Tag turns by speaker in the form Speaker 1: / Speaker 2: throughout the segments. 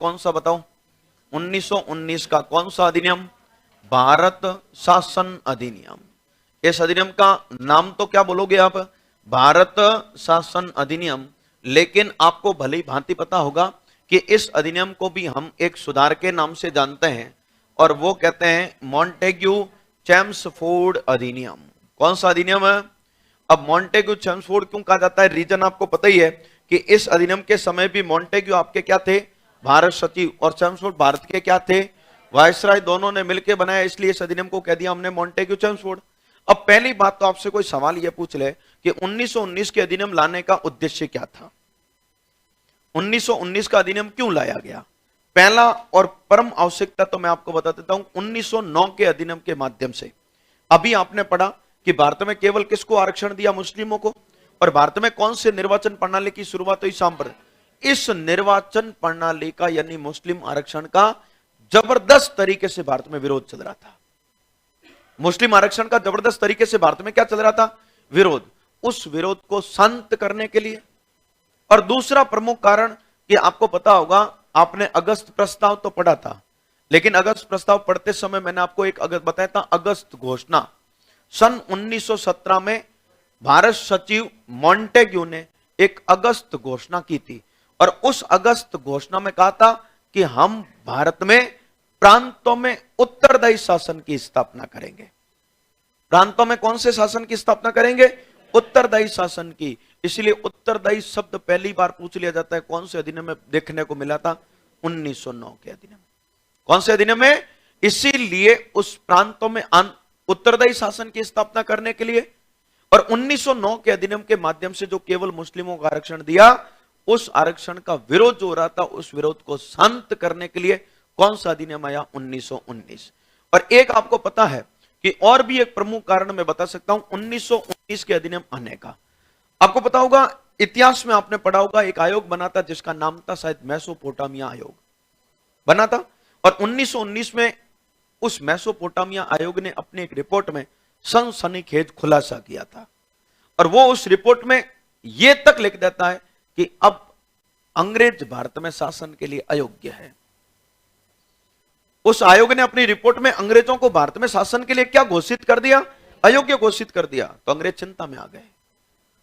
Speaker 1: कौन सा बताओ? 1919 का कौन सा अधिनियम? भारत शासन अधिनियम। इस अधिनियम का नाम तो क्या बोलोगे आप? भारत शासन अधिनियम। लेकिन आपको भली भांति पता होगा कि इस अधिनियम को भी हम एक सुधार के नाम से जानते हैं, और वो कहते हैं मॉन्टेग्यू चेम्सफोर्ड अधिनियम। कौन सा अधिनियम है? अब मॉन्टेग्यू चेम्सफोर्ड क्यों कहा जाता है? रीजन आपको पता ही है कि इस अधिनियम के समय भी मॉन्टेग्यू आपके क्या थे? भारत सचिव, और चेम्सफोर्ड भारत के क्या थे? वायसराय। दोनों ने मिलकर बनाया, इसलिए इस अधिनियम को कह दिया हमने मॉन्टेग्यू चेम्सफोर्ड। अब पहली बात तो आपसे कोई सवाल यह पूछ ले कि 1919 के अधिनियम लाने का उद्देश्य क्या था? 1919 का अधिनियम क्यों लाया गया? पहला और परम आवश्यकता तो मैं आपको बता देता हूं, 1909 के अधिनियम के माध्यम से। अभी आपने पढ़ा कि भारत में केवल किसको आरक्षण दिया? मुस्लिमों को। और भारत में कौन से निर्वाचन प्रणाली की शुरुआत हुई? सांप्रदायिक। इस निर्वाचन प्रणाली का यानी मुस्लिम आरक्षण का जबरदस्त तरीके से भारत में विरोध चल रहा था। मुस्लिम आरक्षण का जबरदस्त तरीके से भारत में क्या चल रहा था? विरोध। उस विरोध को शांत करने के लिए, और दूसरा प्रमुख कारण कि आपको पता होगा, आपने अगस्त प्रस्ताव तो पढ़ा था, लेकिन अगस्त प्रस्ताव पढ़ते समय मैंने आपको एक बताया था अगस्त घोषणा। सन 1917 में भारत सचिव मॉन्टेग्यू ने एक अगस्त घोषणा की थी, और उस अगस्त घोषणा में कहा था कि हम भारत में प्रांतों में उत्तरदायी शासन की स्थापना करेंगे। प्रांतों में कौन से शासन की स्थापना करेंगे? उत्तरदायी शासन की। इसलिए उत्तरदायी शब्द पहली बार पूछ लिया जाता है कौन से अधिनियम में देखने को मिला था? 1909 के अधिनियम। कौन से अधिनियम में? इसीलिए उस प्रांतों में उत्तरदायी शासन की स्थापना करने के लिए, और 1909 के अधिनियम के माध्यम से जो केवल मुस्लिमों को आरक्षण दिया, उस आरक्षण का विरोध जो हो रहा था, उस विरोध को शांत करने के लिए कौन सा अधिनियम आया? 1919। और एक आपको पता है कि और भी एक प्रमुख कारण मैं बता सकता हूं 1919 के अधिनियम आने का। आपको पता होगा, इतिहास में आपने पढ़ा होगा, एक आयोग बना था जिसका नाम था शायद मेसोपोटामिया आयोग बना था, और 1919 में उस मेसोपोटामिया आयोग ने अपनी एक रिपोर्ट में सनसनीखेज खुलासा किया था, और वो उस रिपोर्ट में यह तक लिख देता है कि अब अंग्रेज भारत में शासन के लिए अयोग्य है। उस आयोग ने अपनी रिपोर्ट में अंग्रेजों को भारत में शासन के लिए क्या घोषित कर दिया? अयोग्य घोषित कर दिया। तो अंग्रेज चिंता में आ गए,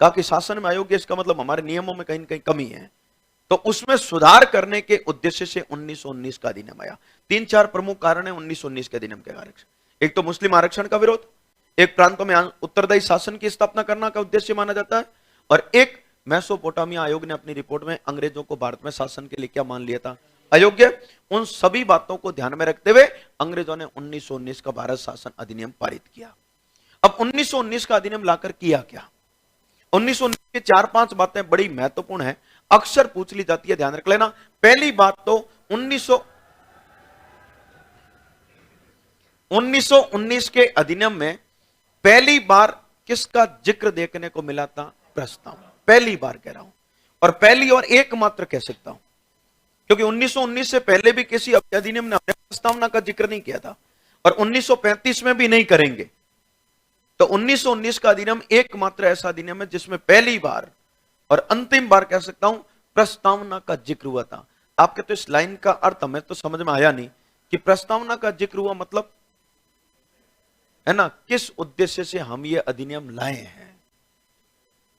Speaker 1: कहा कि शासन में अयोग्य, इसका मतलब हमारे नियमों में कहीं न कहीं कमी है। तो उसमें सुधार करने के उद्देश्य से 1919 का अधिनियम आया। 3-4 प्रमुख कारण है 1919 के अधिनियम के आरक्षण। एक तो मुस्लिम आरक्षण का विरोध, एक प्रांतों में उत्तरदायी शासन की स्थापना करना का उद्देश्य माना जाता है, और एक मेसोपोटामिया आयोग ने अपनी रिपोर्ट में अंग्रेजों को भारत में शासन के लिए क्या मान लिया था? अयोग्य। उन सभी बातों को ध्यान में रखते हुए अंग्रेजों ने 1919 का भारत शासन अधिनियम पारित किया। अब 1919 का अधिनियम लाकर किया क्या? 1919 की 4-5 बातें बड़ी महत्वपूर्ण है, अक्सर पूछ ली जाती है, ध्यान रख लेना। पहली बात तो 1919 के अधिनियम में पहली बार किसका जिक्र देखने को मिला था? प्रस्ताव। पहली बार कह रहा हूं, और पहली और एकमात्र कह सकता हूं, क्योंकि 1919 से पहले भी किसी अधिनियम ने प्रस्तावना का जिक्र नहीं किया था, और 1935 में भी नहीं करेंगे। तो 1919 का अधिनियम एकमात्र ऐसा अधिनियम है जिसमें पहली बार और अंतिम बार कह सकता हूं प्रस्तावना का जिक्र हुआ था। आपके तो इस लाइन का अर्थ हमें तो समझ में आया नहीं कि प्रस्तावना का जिक्र हुआ मतलब, है ना, किस उद्देश्य से हम ये अधिनियम लाए हैं।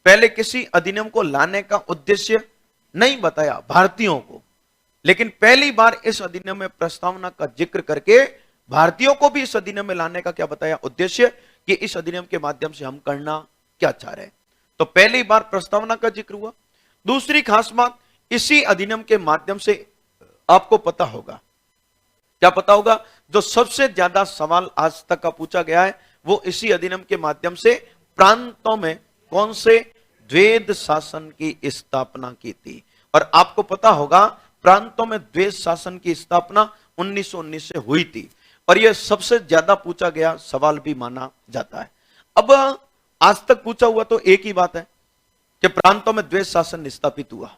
Speaker 1: पहले किसी अधिनियम को लाने का उद्देश्य नहीं बताया भारतीयों को, लेकिन पहली बार इस अधिनियम में प्रस्तावना का जिक्र करके भारतीयों को भी इस अधिनियम में लाने का क्या बताया? उद्देश्य, कि इस अधिनियम के माध्यम से हम करना क्या चाह रहे हैं। तो पहली बार प्रस्तावना का जिक्र हुआ। दूसरी खास बात, इसी अधिनियम के माध्यम से आपको पता होगा, क्या पता होगा, जो सबसे ज्यादा सवाल आज तक का पूछा गया है वो इसी अधिनियम के माध्यम से प्रांतों में कौन से द्वैध शासन की स्थापना की थी। और आपको पता होगा प्रांतों में द्वैध शासन की स्थापना 1919 से हुई थी, और यह सबसे ज्यादा पूछा गया सवाल भी माना जाता है। अब आज तक पूछा हुआ तो एक ही बात है कि प्रांतों में द्वैध शासन स्थापित हुआ,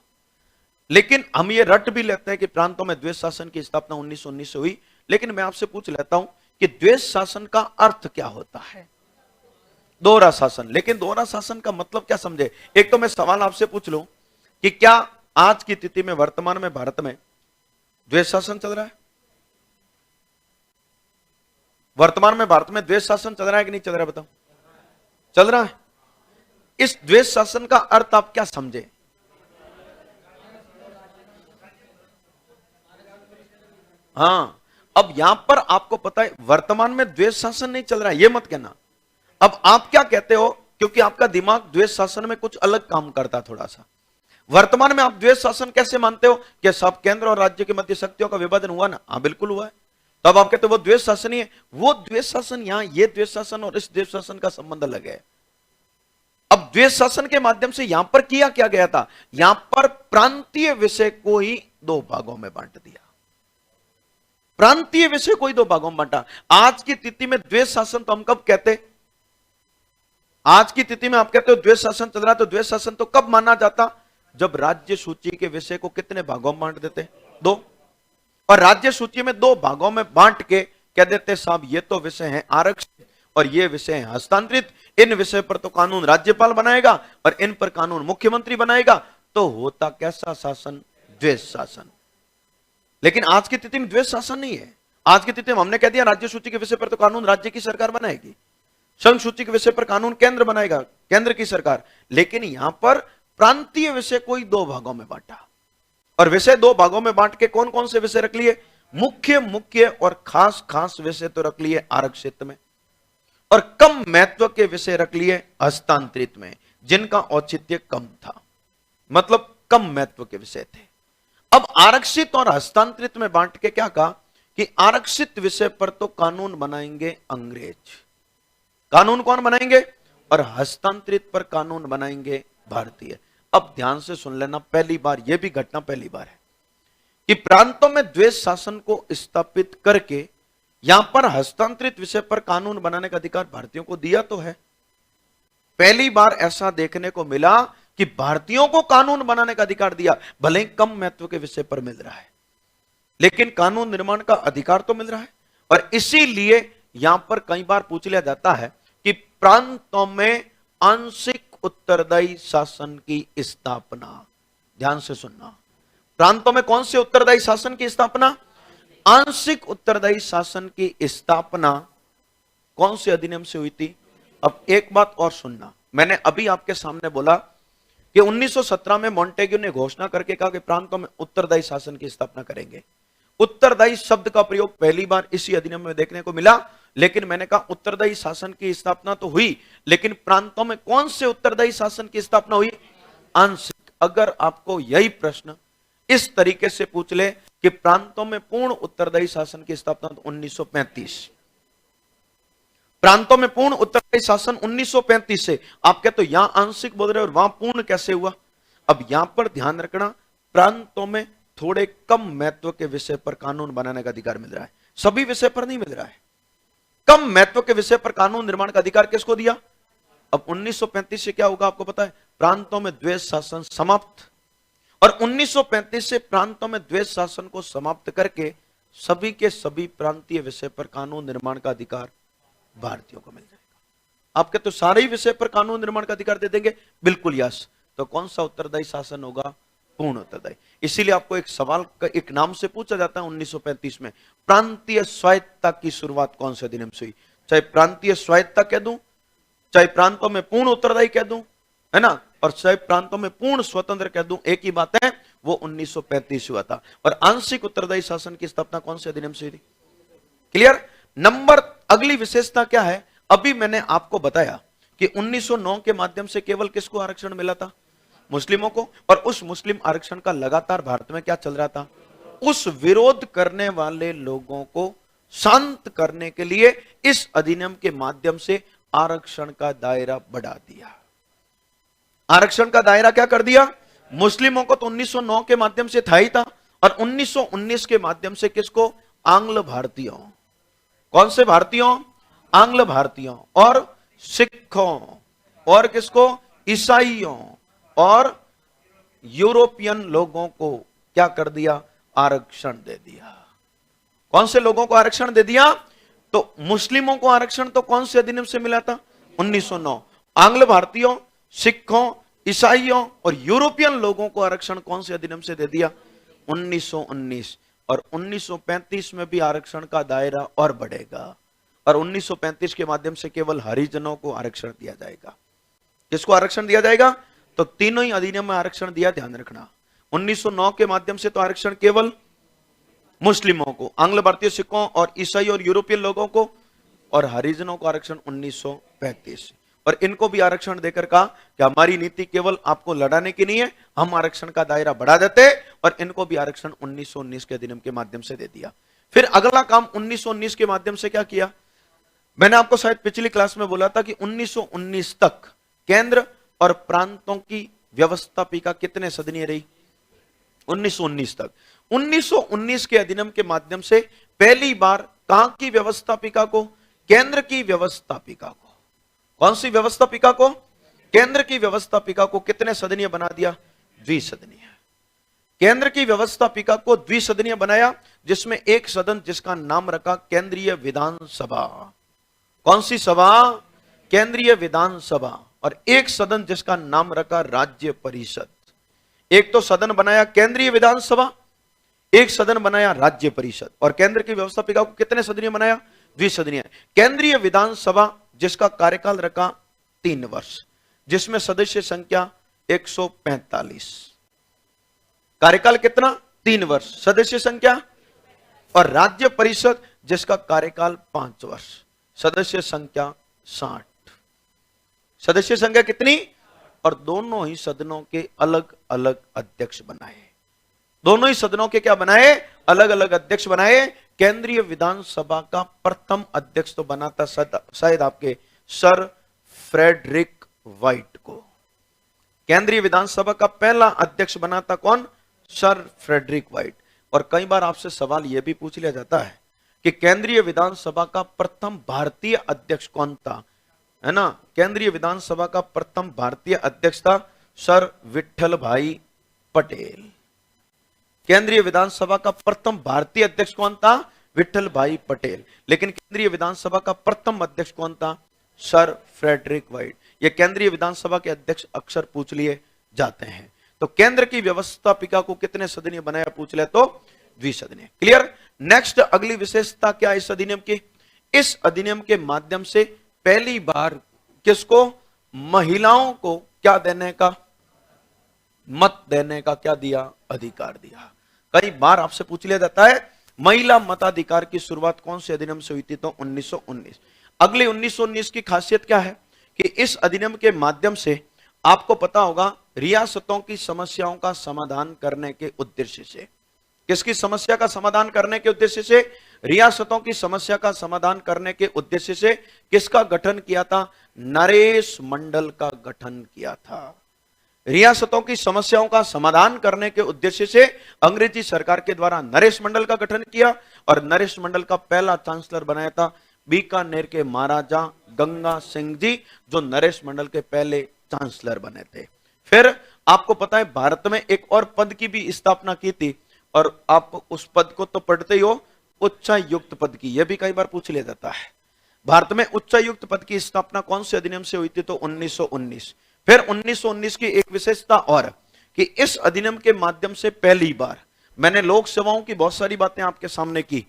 Speaker 1: लेकिन हम ये रट भी लेते हैं कि प्रांतों में द्वैध शासन की स्थापना 1919 से हुई। लेकिन मैं आपसे पूछ लेता हूं कि द्वैध शासन का अर्थ क्या होता है? दोहरा शासन। लेकिन दोहरा शासन का मतलब क्या समझे? एक तो मैं सवाल आपसे पूछ लूं कि क्या आज की तिथि में वर्तमान में भारत में द्वेष शासन चल रहा है। वर्तमान में भारत में द्वेष शासन चल रहा है कि नहीं चल रहा है, बताओ। चल रहा है। इस द्वेष शासन का अर्थ आप क्या समझे? हाँ, अब यहां पर आपको पता है वर्तमान में द्वेष शासन नहीं चल रहा है, ये मत कहना। अब आप क्या कहते हो, क्योंकि आपका दिमाग द्वेष शासन में कुछ अलग काम करता थोड़ा सा। वर्तमान में आप द्वेष शासन कैसे मानते हो कि सब केंद्र और राज्य के मध्य शक्तियों का विभाजन हुआ ना? हाँ बिल्कुल हुआ है। तब आप कहते हो वो द्वेष शासन ही है। वो द्वेष शासन यहां, ये द्वेष शासन और इस द्वेष शासन का संबंध अलग है। अब द्वेष शासन के माध्यम से यहां पर किया क्या गया था? यहां पर प्रांतीय विषय को ही दो भागों में बांट दिया। प्रांतीय विषय को ही दो भागों में बांटा। आज की तिथि में द्वेष शासन तो हम कब कहते? आज की तिथि में आप कहते हो द्वेष शासन चल रहा है, तो द्वेष शासन तो कब माना जाता? जब राज्य सूची के विषय को कितने भागों में बांट देते? दो। और राज्य सूची में दो भागों में बांट के कह देते साहब ये तो विषय है आरक्षित और ये विषय है हस्तांतरित, इन विषय पर तो कानून राज्यपाल बनाएगा और इन पर कानून मुख्यमंत्री बनाएगा। तो होता कैसा शासन? द्वेष शासन। लेकिन आज की तिथि में द्वेष शासन नहीं है। आज की तिथि में हमने कह दिया राज्य सूची के विषय पर तो कानून राज्य की सरकार बनाएगी, संघ सूची के विषय पर कानून केंद्र बनाएगा, केंद्र की सरकार। लेकिन यहां पर प्रांतीय विषय को ही दो भागों में बांटा। और विषय दो भागों में बांट के कौन कौन से विषय रख लिए? मुख्य मुख्य और खास खास विषय तो रख लिए आरक्षित में, और कम महत्व के विषय रख लिए हस्तांतरित में, जिनका औचित्य कम था, मतलब कम महत्व के विषय थे। अब आरक्षित और हस्तांतरित में बांट के क्या कहा कि आरक्षित विषय पर तो कानून बनाएंगे अंग्रेज, कानून कौन बनाएंगे? और हस्तांतरित पर कानून बनाएंगे भारतीय। अब ध्यान से सुन लेना, पहली बार, यह भी घटना पहली बार है कि प्रांतों में द्वेष शासन को स्थापित करके यहां पर हस्तांतरित विषय पर कानून बनाने का अधिकार भारतीयों को दिया तो है। पहली बार ऐसा देखने को मिला कि भारतीयों को कानून बनाने का अधिकार दिया, भले ही कम महत्व के विषय पर मिल रहा है, लेकिन कानून निर्माण का अधिकार तो मिल रहा है। और इसीलिए यहां पर कई बार पूछ लिया जाता है कि प्रांतों में आंशिक उत्तरदायी शासन की स्थापना। ध्यान से सुनना, प्रांतों में कौन से उत्तरदायी शासन की स्थापना? आंशिक उत्तरदायी शासन की स्थापना कौन से अधिनियम से हुई थी? अब एक बात और सुनना, मैंने अभी आपके सामने बोला कि 1917 में मॉन्टेग्यू ने घोषणा करके कहा कि प्रांतों में उत्तरदायी शासन की स्थापना करेंगे। उत्तरदायी शब्द का प्रयोग पहली बार इसी अधिनियम में देखने को मिला। लेकिन मैंने कहा उत्तरदायी शासन की स्थापना तो हुई, लेकिन प्रांतों में कौन से उत्तरदायी शासन की स्थापना हुई? आंशिक। अगर आपको यही प्रश्न इस तरीके से पूछ ले कि प्रांतों में पूर्ण उत्तरदायी शासन की स्थापना तो 1935, प्रांतों में पूर्ण उत्तरदायी शासन 1935 से, आप कहते तो यहां आंशिक बोल रहे और वहां पूर्ण कैसे हुआ? अब यहां पर ध्यान रखना, प्रांतों में थोड़े कम महत्व के विषय पर कानून बनाने का अधिकार मिल रहा है, सभी विषय पर नहीं मिल रहा है। कम महत्व के विषय पर कानून निर्माण का अधिकार किसको दिया? अब 1935 से क्या होगा आपको पता है? प्रांतों में द्वेष शासन समाप्त। और 1935 से प्रांतों में द्वेष शासन को समाप्त करके सभी के सभी प्रांतीय विषय पर कानून निर्माण का अधिकार भारतीयों को मिल जाएगा। आप कहते तो सारे ही विषय पर कानून निर्माण का अधिकार दे देंगे? बिल्कुल यस। तो कौन सा उत्तरदायी शासन होगा? पूर्ण उत्तरदायी। इसीलिए आपको एक सवाल एक नाम से पूछा जाता है 1935 में, प्रांतीय स्वायत्तता की शुरुआत कौन से अधिनियम से हुई? चाहे प्रांतीय स्वायत्तता कह दूं, चाहे प्रांतों में पूर्ण उत्तरदायी कह दूं, है ना, और चाहे प्रांतों में पूर्ण स्वतंत्र कह दूं, एक ही बात है, वो 1935 हुआ था। और आंशिक उत्तरदायी शासन की स्थापना कौन से अधिनियम से हुई थी? क्लियर? नंबर अगली विशेषता क्या है? अभी मैंने आपको बताया कि 1909 के माध्यम से केवल किसको आरक्षण मिला था? मुस्लिमों को। और उस मुस्लिम आरक्षण का लगातार भारत में क्या चल रहा था? उस विरोध करने वाले लोगों को शांत करने के लिए इस अधिनियम के माध्यम से आरक्षण का दायरा बढ़ा दिया। आरक्षण का दायरा क्या कर दिया? मुस्लिमों को तो 1909 के माध्यम से था ही था, और 1919 के माध्यम से किसको? आंग्ल भारतीयों। कौन से भारतीयों? आंग्ल भारतीयों और सिखों, और किसको? ईसाइयों और यूरोपियन लोगों को क्या कर दिया? आरक्षण दे दिया। कौन से लोगों को आरक्षण दे दिया? तो मुस्लिमों को आरक्षण तो कौन से अधिनियम से मिला था? 1909। आंग्ल भारतीयों, सिखों, ईसाइयों और यूरोपियन लोगों को आरक्षण कौन से अधिनियम से दे दिया? 1919। और 1935 में भी आरक्षण का दायरा और बढ़ेगा और 1935 के माध्यम से केवल हरिजनों को आरक्षण दिया जाएगा। किसको आरक्षण दिया जाएगा? तो तीनों ही अधिनियम में आरक्षण दिया, ध्यान रखना। 1909 के माध्यम से तो आरक्षण केवल मुस्लिमों को, आंग्ल भारतीय सिखों और ईसाई और यूरोपियन लोगों को, और हरिजनों को आरक्षण 1935। और इनको भी आरक्षण देकर कहा कि हमारी नीति केवल आपको लड़ाने की नहीं है, हम आरक्षण का दायरा बढ़ा देते, और इनको भी आरक्षण 1919 के अधिनियम के माध्यम से दे दिया। फिर अगला काम 1919 के माध्यम से क्या किया? मैंने आपको शायद पिछली क्लास में बोला था कि 1919 तक केंद्र और प्रांतों की व्यवस्थापिका कितने सदनीय रही? 1919 तक। 1919 के अधिनियम के माध्यम से पहली बार कहां की व्यवस्थापिका को? केंद्र की व्यवस्थापिका को। कौन सी व्यवस्थापिका को? केंद्र की व्यवस्थापिका को कितने सदनीय बना दिया? द्विसदनीय। केंद्र की व्यवस्थापिका को द्विसदनीय बनाया, जिसमें एक सदन जिसका नाम रखा केंद्रीय विधानसभा। कौन सी सभा? केंद्रीय विधानसभा। और एक सदन जिसका नाम रखा राज्य परिषद। एक तो सदन बनाया केंद्रीय विधानसभा, एक सदन बनाया राज्य परिषद। और केंद्र की व्यवस्थापिका को कितने सदनीय बनाया? द्विसदनीय। केंद्रीय विधानसभा जिसका कार्यकाल रखा 3 वर्ष, जिसमें सदस्य संख्या 145। कार्यकाल कितना? 3 वर्ष, सदस्य संख्या। और राज्य परिषद जिसका कार्यकाल 5 वर्ष, सदस्य संख्या 60। सदस्य संख्या कितनी? और दोनों ही सदनों के अलग अलग अध्यक्ष बनाए। दोनों ही सदनों के क्या बनाए? अलग अलग अध्यक्ष बनाए। केंद्रीय विधानसभा का प्रथम अध्यक्ष तो बनाता शायद आपके सर फ्रेडरिक व्हाइट को। केंद्रीय विधानसभा का पहला अध्यक्ष बनाता कौन? Sir Frederick Whyte. और कई बार आपसे सवाल यह भी पूछ लिया जाता है कि केंद्रीय विधानसभा का प्रथम भारतीय अध्यक्ष कौन था, है ना? केंद्रीय विधानसभा का प्रथम भारतीय अध्यक्ष था सर विट्ठल भाई पटेल। केंद्रीय विधानसभा का प्रथम भारतीय अध्यक्ष कौन था? विट्ठल भाई पटेल। लेकिन केंद्रीय विधानसभा का प्रथम अध्यक्ष कौन था? Sir Frederick Whyte. ये केंद्रीय विधानसभा के अध्यक्ष अक्सर पूछ लिए जाते हैं। तो केंद्र की व्यवस्थापिका को कितने सदनीय बनाया पूछ ले तो द्विसदनीय। क्लियर? नेक्स्ट अगली विशेषता क्या है इस अधिनियम की? इस अधिनियम के माध्यम से पहली बार किसको? महिलाओं को क्या देने का? मत देने का क्या दिया? अधिकार दिया। कई बार आपसे पूछ लिया जाता है महिला मताधिकार की शुरुआत कौन से अधिनियम से हुई थी? तो 1919। अगले 1919 की खासियत क्या है कि इस अधिनियम के माध्यम से आपको पता होगा रियासतों की समस्याओं का समाधान करने के उद्देश्य से। किसकी समस्या का समाधान करने के उद्देश्य से? रियासतों की समस्या का समाधान करने के उद्देश्य से किसका गठन किया था? नरेश मंडल का गठन किया था। रियासतों की समस्याओं का समाधान करने के उद्देश्य से अंग्रेजी सरकार के द्वारा नरेश मंडल का गठन किया, और नरेश मंडल का पहला चांसलर बनाया था बीकानेर के महाराजा गंगा सिंह जी, जो नरेश मंडल के पहले चांसलर बने थे। फिर आपको पता है भारत में एक और पद की भी स्थापना की थी, और आप उस पद को तो पढ़ते ही हो, उच्चायुक्त पद की। यह भी कई बार पूछ लिया जाता है। भारत में उच्चायुक्त पद की स्थापना कौन से अधिनियम से हुई थी? तो 1919। फिर 1919 की एक विशेषता और कि इस अधिनियम के माध्यम से पहली बार, मैंने लोक सेवाओं की बहुत सारी बातें आपके सामने की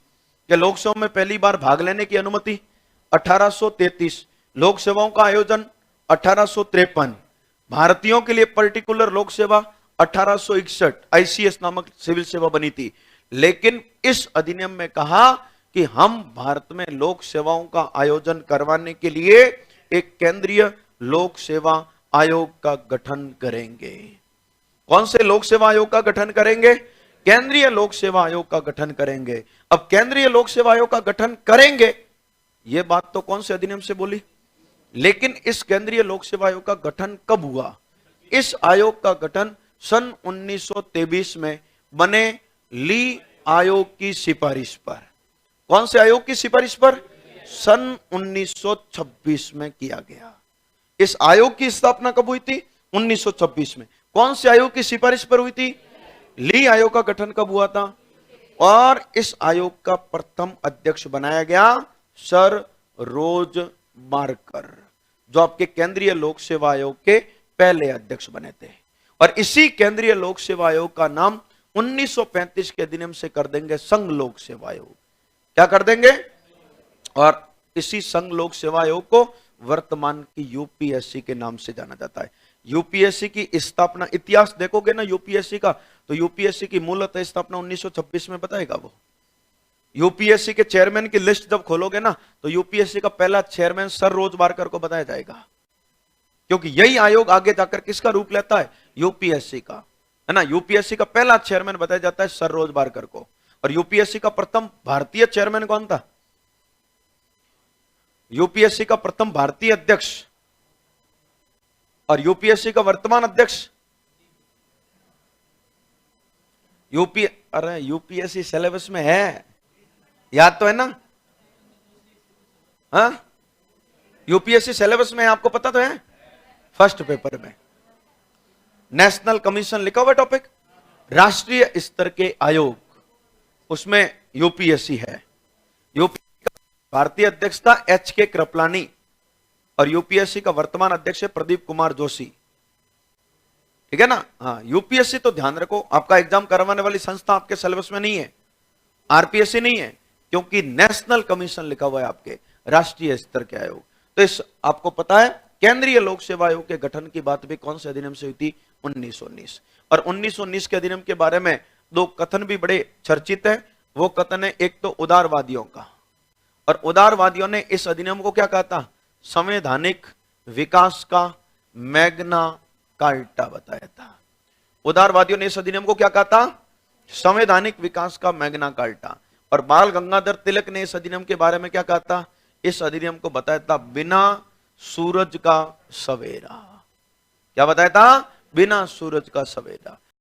Speaker 1: कि लोक सेवा में पहली बार भाग लेने की अनुमति 1833, लोक सेवाओं का आयोजन 1853, भारतीयों के लिए पर्टिकुलर लोक सेवा 1861, आईसीएस नामक सिविल सेवा बनी थी। लेकिन इस अधिनियम में कहा कि हम भारत में लोक सेवाओं का आयोजन करवाने के लिए एक केंद्रीय लोक सेवा आयोग का गठन करेंगे। कौन से लोक सेवा आयोग का गठन करेंगे? केंद्रीय लोक सेवा आयोग का गठन करेंगे। अब केंद्रीय लोक सेवा आयोग का गठन करेंगे, यह बात तो कौन से अधिनियम से बोली? लेकिन इस केंद्रीय लोक सेवा आयोग का गठन कब हुआ? इस आयोग का गठन सन 1923 में बने ली आयोग की सिफारिश पर। कौन से आयोग की सिफारिश पर? सन 1926 में किया गया। इस आयोग की स्थापना कब हुई थी? 1926 में। कौन से आयोग की सिफारिश पर हुई थी? ली आयोग का गठन कब हुआ था? और इस आयोग का प्रथम अध्यक्ष बनाया गया सर रोज मार्कर, जो आपके केंद्रीय लोक सेवा आयोग के पहले अध्यक्ष बने थे। और इसी केंद्रीय लोक सेवा आयोग का नाम 1935 के अधिनियम से कर देंगे संघ लोक सेवा आयोग। क्या कर देंगे? और इसी संघ लोक सेवा आयोग को वर्तमान की यूपीएससी के नाम से जाना जाता है। यूपीएससी की स्थापना इतिहास देखोगे ना यूपीएससी का, तो यूपीएससी की मूलतः स्थापना 1926 में बताएगा वो। यूपीएससी के चेयरमैन की लिस्ट जब खोलोगे ना, तो यूपीएससी का पहला चेयरमैन सर रोज बारकर को बताया जाएगा, क्योंकि यही आयोग आगे जाकर किसका रूप लेता है? यूपीएससी का, है ना। यूपीएससी का पहला चेयरमैन बताया जाता है सर रोज बारकर को। और यूपीएससी का प्रथम भारतीय चेयरमैन कौन था? यूपीएससी का प्रथम भारतीय अध्यक्ष और यूपीएससी का वर्तमान अध्यक्ष अरे यूपीएससी सिलेबस में है, याद तो है ना? हाँ, यूपीएससी सिलेबस में आपको पता तो है, फर्स्ट पेपर में नेशनल कमीशन लिखा हुआ टॉपिक, राष्ट्रीय स्तर के आयोग, उसमें यूपीएससी है। यूपीएससी का भारतीय अध्यक्ष था HK कृपलानी और यूपीएससी का वर्तमान अध्यक्ष है प्रदीप कुमार जोशी, ठीक है ना। हाँ, यूपीएससी तो ध्यान रखो, आपका एग्जाम करवाने वाली संस्था आपके सिलेबस में नहीं है, आरपीएससी नहीं है, क्योंकि नेशनल कमीशन लिखा हुआ है आपके राष्ट्रीय स्तर के आयोग। तो इस आपको पता है केंद्रीय लोक सेवा आयोग के गठन की बात भी कौन से अधिनियम से हुई थी? 1919। और 1919 के अधिनियम के बारे में दो कथन भी बड़े चर्चित है। वो कथन है एक तो उदारवादियों का, और उदारवादियों ने इस अधिनियम को क्या कहा था? संवैधानिक विकास का मैग्ना कार्टा बताया था। उदारवादियों ने इस अधिनियम को क्या कहा था? संवैधानिक विकास का मैग्ना कार्टा। और बाल गंगाधर तिलक ने इस अधिनियम के बारे में क्या कहा था? इस अधिनियम को बताया था बिना सूरज का सवेरा। क्या बताया था? बिना सूरज का सवेरा।